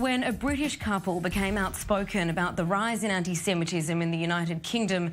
When a British couple became outspoken about the rise in anti-Semitism in the United Kingdom,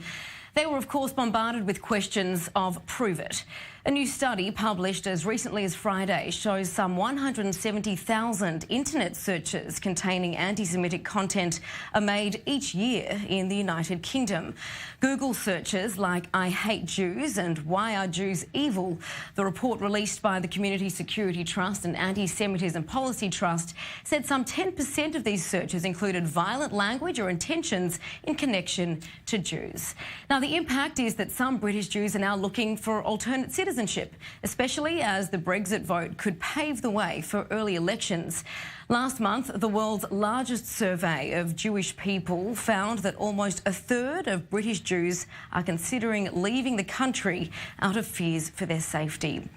they were of course bombarded with questions of prove it. A new study published as recently as Friday shows some 170,000 internet searches containing anti-Semitic content are made each year in the United Kingdom. Google searches like "I hate Jews" and "Why are Jews evil?" The report released by the Community Security Trust and Anti-Semitism Policy Trust said some 10% of these searches included violent language or intentions in connection to Jews. Now, the impact is that some British Jews are now looking for alternate citizenship, especially as the Brexit vote could pave the way for early elections. Last month, the world's largest survey of Jewish people found that almost a third of British Jews are considering leaving the country out of fears for their safety.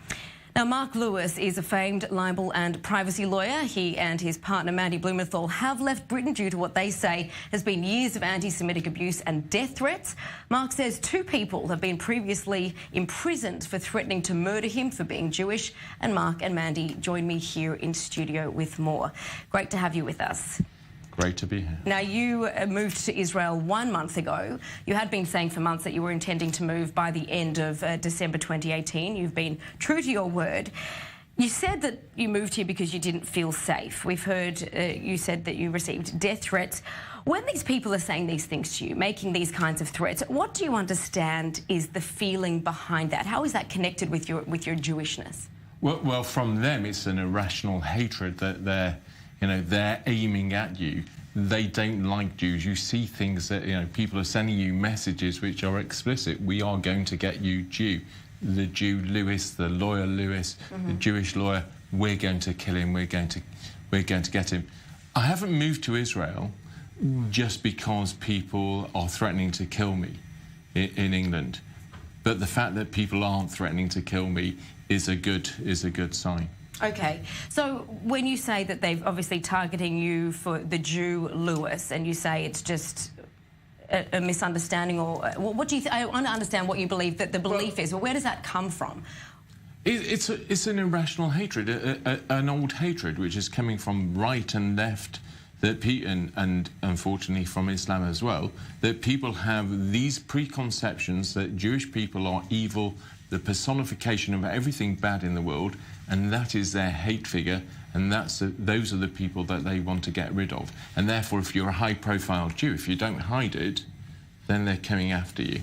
Now, Mark Lewis is a famed libel and privacy lawyer. He and his partner, Mandy Blumenthal, have left Britain due to what they say has been years of anti-Semitic abuse and death threats. Mark says 2 people have been previously imprisoned for threatening to murder him for being Jewish. And Mark and Mandy join me here in studio with more. Great to have you with us. Great to be here. Now, you moved to Israel 1 month ago. You had been saying for months that you were intending to move by the end of December 2018. You've been true to your word. You said that you moved here because you didn't feel safe. We've heard you said that you received death threats. When these people are saying these things to you, making these kinds of threats, what do you understand is the feeling behind that? How is that connected with your Jewishness? Well, from them, it's an irrational hatred that they're aiming at you. They don't like Jews. You see things that, people are sending you messages which are explicit. We are going to get you Jew. The Jew Lewis, the lawyer Lewis, the Jewish lawyer, we're going to kill him, we're going to get him. I haven't moved to Israel just because people are threatening to kill me in England. But the fact that people aren't threatening to kill me is a good sign. Okay, so when you say that they've obviously targeting you for the Jew Lewis, and you say it's just a misunderstanding, or what do you? I want to understand what you believe that the belief is. Well, where does that come from? It's an irrational hatred, an old hatred which is coming from right and left, and unfortunately from Islam as well. That people have these preconceptions that Jewish people are evil, the personification of everything bad in the world, and that is their hate figure, and those are the people that they want to get rid of. And therefore, if you're a high-profile Jew, if you don't hide it, then they're coming after you.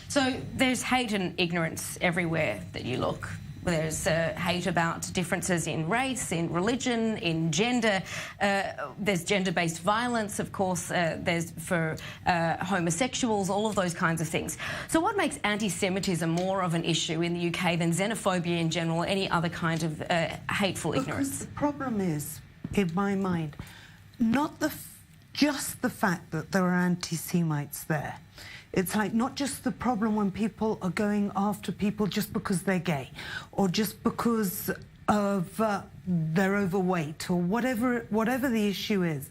So there's hate and ignorance everywhere that you look. There's hate about differences in race, in religion, in gender. There's gender-based violence, of course. There's for homosexuals, all of those kinds of things. So what makes anti-Semitism more of an issue in the UK than xenophobia in general, or any other kind of hateful ignorance? Because the problem is, in my mind, not just the fact that there are anti-Semites there. It's like not just the problem when people are going after people just because they're gay, or just because of they're overweight, or whatever the issue is.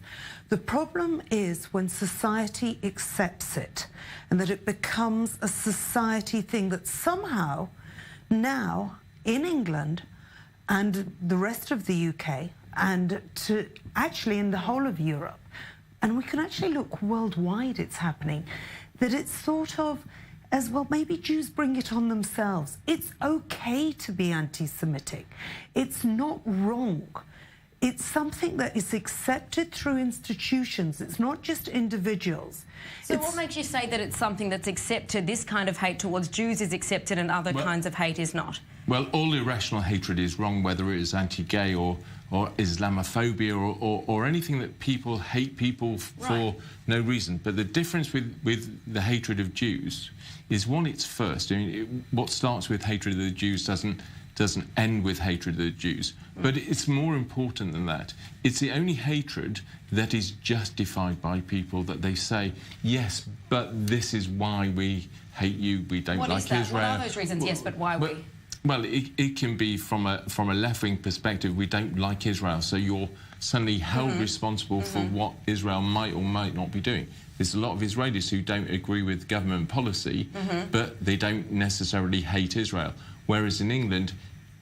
The problem is when society accepts it, and that it becomes a society thing that somehow now in England and the rest of the UK, and actually in the whole of Europe, and we can actually look worldwide, it's happening, that it's thought of as, well, maybe Jews bring it on themselves. It's okay to be anti-Semitic. It's not wrong. It's something that is accepted through institutions. It's not just individuals. So what makes you say that it's something that's accepted, this kind of hate towards Jews is accepted and other kinds of hate is not? Well, all irrational hatred is wrong, whether it is anti-gay or Islamophobia or anything that people hate people for no reason. But the difference with the hatred of Jews is, one, it's first. I mean, what starts with hatred of the Jews doesn't end with hatred of the Jews. But it's more important than that. It's the only hatred that is justified by people, that they say, yes, but this is why we hate you, we don't like Israel. What are those reasons, yes, but why we? Well, it can be from a left-wing perspective, we don't like Israel, so you're suddenly held responsible for what Israel might or might not be doing. There's a lot of Israelis who don't agree with government policy, but they don't necessarily hate Israel. Whereas in England,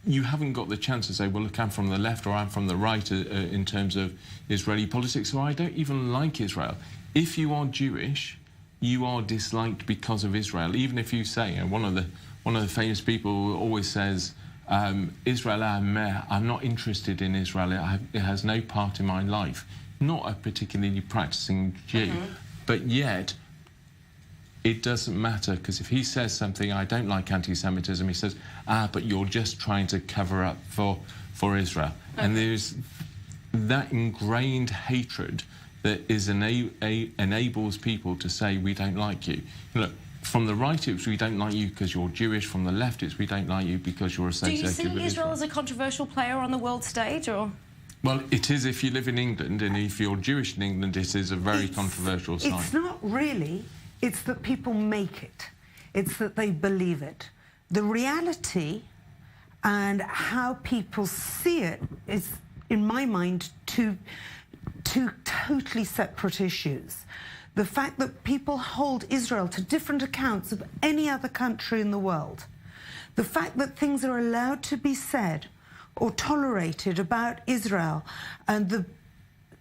you haven't got the chance to say, well, look, I'm from the left or I'm from the right in terms of Israeli politics, or I don't even like Israel. If you are Jewish, you are disliked because of Israel. Even if you say, and one of the famous people always says, Israel, I'm not interested in Israel. It has no part in my life. Not a particularly practicing Jew, but yet it doesn't matter, because if he says something, I don't like anti-Semitism, he says, but you're just trying to cover up for Israel. And there's that ingrained hatred that enables people to say, we don't like you. Look, from the right, it's we don't like you because you're Jewish. From the left, it's we don't like you because you're associated with Israel. Do you see Israel as a controversial player on the world stage, or...? Well, it is if you live in England, and if you're Jewish in England, it is a very controversial sign. It's not really. It's that people make it. It's that they believe it. The reality and how people see it is, in my mind, two totally separate issues. The fact that people hold Israel to different accounts of any other country in the world. The fact that things are allowed to be said or tolerated about Israel, and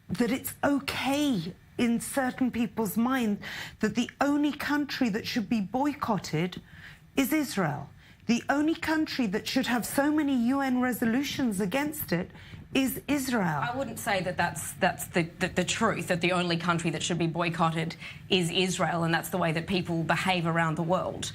that it's okay in certain people's mind that the only country that should be boycotted is Israel. The only country that should have so many UN resolutions against it is Israel. I wouldn't say that that's the truth, that the only country that should be boycotted is Israel, and that's the way that people behave around the world.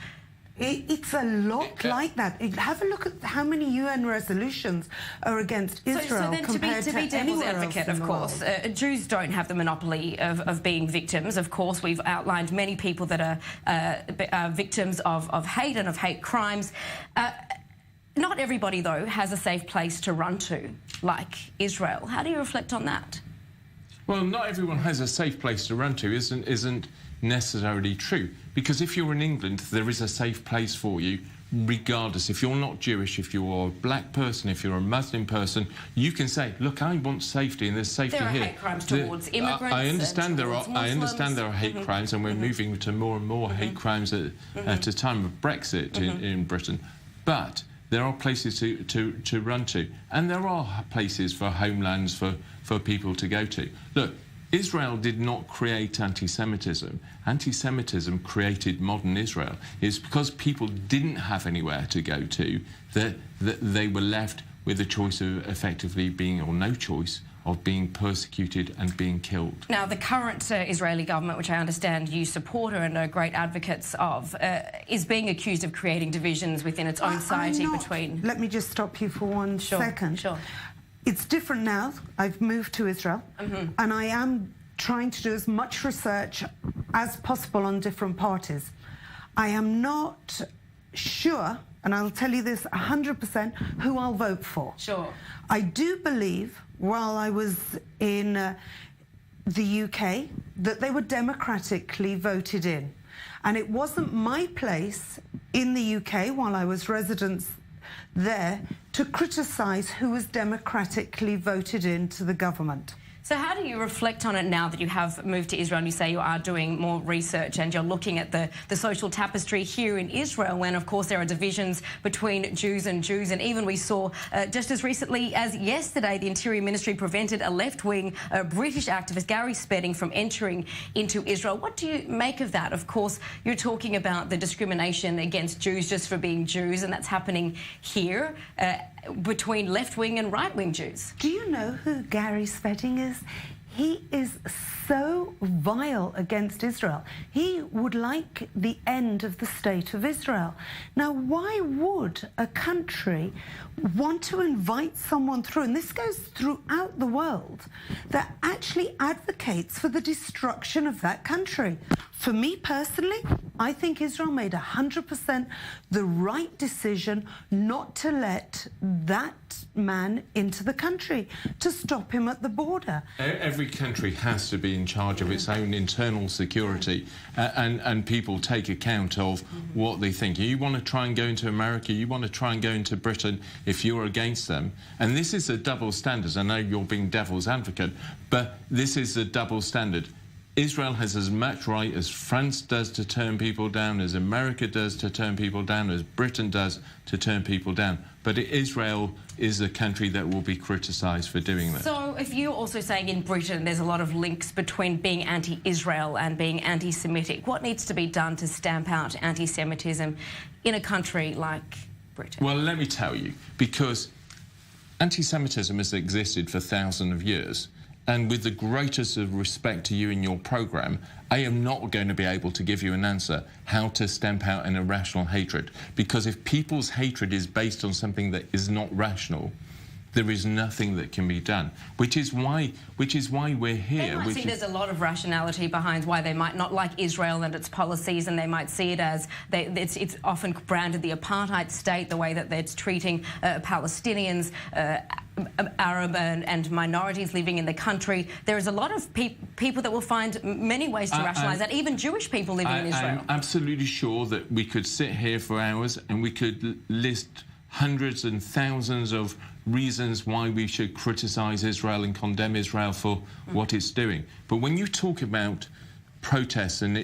It's a lot like that. Have a look at how many UN resolutions are against Israel compared to be devil's advocate, of course. Jews don't have the monopoly of being victims. Of course, we've outlined many people that are victims of hate and of hate crimes. Not everybody, though, has a safe place to run to, like Israel. How do you reflect on that? Well, not everyone has a safe place to run to isn't necessarily true, because if you're in England, there is a safe place for you, regardless. If you're not Jewish, if you're a black person, if you're a Muslim person, you can say, look, I want safety, and there's safety here. There are hate crimes towards immigrants. I understand there are hate Mm-hmm. crimes, and we're moving to more and more hate crimes at a time of Brexit in Britain. But there are places to run to, and there are places for homelands for people to go to. Look, Israel did not create anti-Semitism. Anti-Semitism created modern Israel. It's because people didn't have anywhere to go to that they were left with a choice of effectively being, or no choice, of being persecuted and being killed. Now, the current Israeli government, which I understand you support and are great advocates of, is being accused of creating divisions within its own society between... Let me just stop you for one second. Sure. It's different now. I've moved to Israel, and I am trying to do as much research as possible on different parties. I am not sure, and I'll tell you this 100%, who I'll vote for. Sure. I do believe, while I was in the UK, that they were democratically voted in. And it wasn't my place in the UK, while I was resident there, to criticise who was democratically voted into the government. So how do you reflect on it now that you have moved to Israel and you say you are doing more research and you're looking at the social tapestry here in Israel, when, of course, there are divisions between Jews, and even we saw just as recently as yesterday, the Interior Ministry prevented a left-wing British activist, Gary Spedding, from entering into Israel. What do you make of that? Of course, you're talking about the discrimination against Jews just for being Jews, and that's happening here between left-wing and right-wing Jews. Do you know who Gary Spedding is? He is so vile against Israel. He would like the end of the state of Israel. Now, why would a country want to invite someone through, and this goes throughout the world, that actually advocates for the destruction of that country? For me personally, I think Israel made 100% the right decision not to let that man into the country, to stop him at the border. Every country has to be in charge of its own internal security, and people take account of what they think. You want to try and go into America, you want to try and go into Britain, if you're against them. And this is a double standard. I know you're being devil's advocate, but this is a double standard. Israel has as much right as France does to turn people down, as America does to turn people down, as Britain does to turn people down. But Israel is a country that will be criticised for doing that. So if you're also saying in Britain there's a lot of links between being anti-Israel and being anti-Semitic, what needs to be done to stamp out anti-Semitism in a country like Britain? Well, let me tell you, because anti-Semitism has existed for thousands of years. And with the greatest of respect to you and your programme, I am not going to be able to give you an answer how to stamp out an irrational hatred. Because if people's hatred is based on something that is not rational, there is nothing that can be done. Which is why we're here. They might see there's a lot of rationality behind why they might not like Israel and its policies, and they might see it as it's often branded the apartheid state, the way that it's treating Palestinians, Arab and minorities living in the country. There is a lot of people that will find many ways to rationalise that, even Jewish people living in Israel. I'm absolutely sure that we could sit here for hours and we could list hundreds and thousands of reasons why we should criticise Israel and condemn Israel for what it's doing. But when you talk about protests and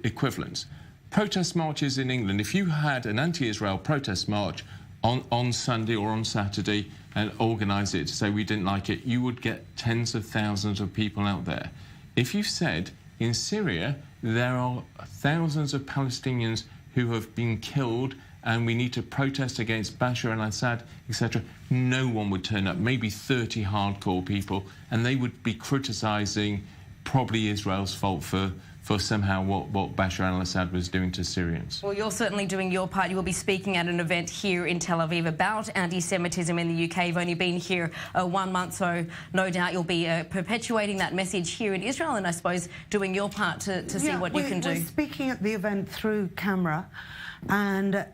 equivalents, protest marches in England, if you had an anti-Israel protest march on Sunday or on Saturday and organised it to say we didn't like it, you would get tens of thousands of people out there. If you said in Syria there are thousands of Palestinians who have been killed and we need to protest against Bashar al-Assad, etc., no one would turn up, maybe 30 hardcore people, and they would be criticising probably Israel's fault for somehow what Bashar al-Assad was doing to Syrians. Well, you're certainly doing your part. You will be speaking at an event here in Tel Aviv about anti-Semitism in the UK. You've only been here 1 month, so no doubt you'll be perpetuating that message here in Israel, and I suppose doing your part to see what you can do. We're speaking at the event through camera, and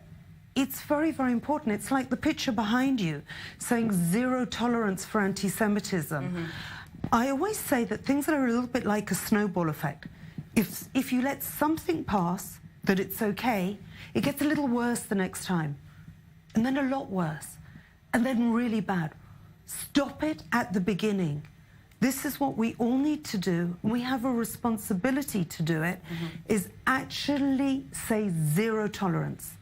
it's very, very important. It's like the picture behind you saying zero tolerance for anti-Semitism. I always say that things are a little bit like a snowball effect. If you let something pass, that it's okay, it gets a little worse the next time, and then a lot worse, and then really bad. Stop it at the beginning. This is what we all need to do. We have a responsibility to do it, is actually say zero tolerance.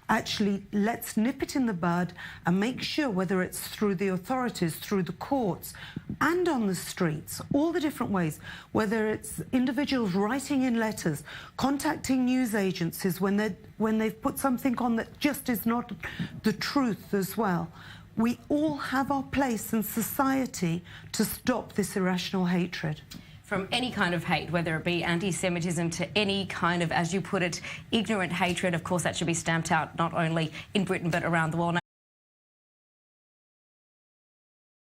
Actually, let's nip it in the bud and make sure, whether it's through the authorities, through the courts, and on the streets, all the different ways, whether it's individuals writing in letters, contacting news agencies when they've put something on that just is not the truth as well. We all have our place in society to stop this irrational hatred. From any kind of hate, whether it be anti-Semitism to any kind of, as you put it, ignorant hatred, of course that should be stamped out not only in Britain but around the world.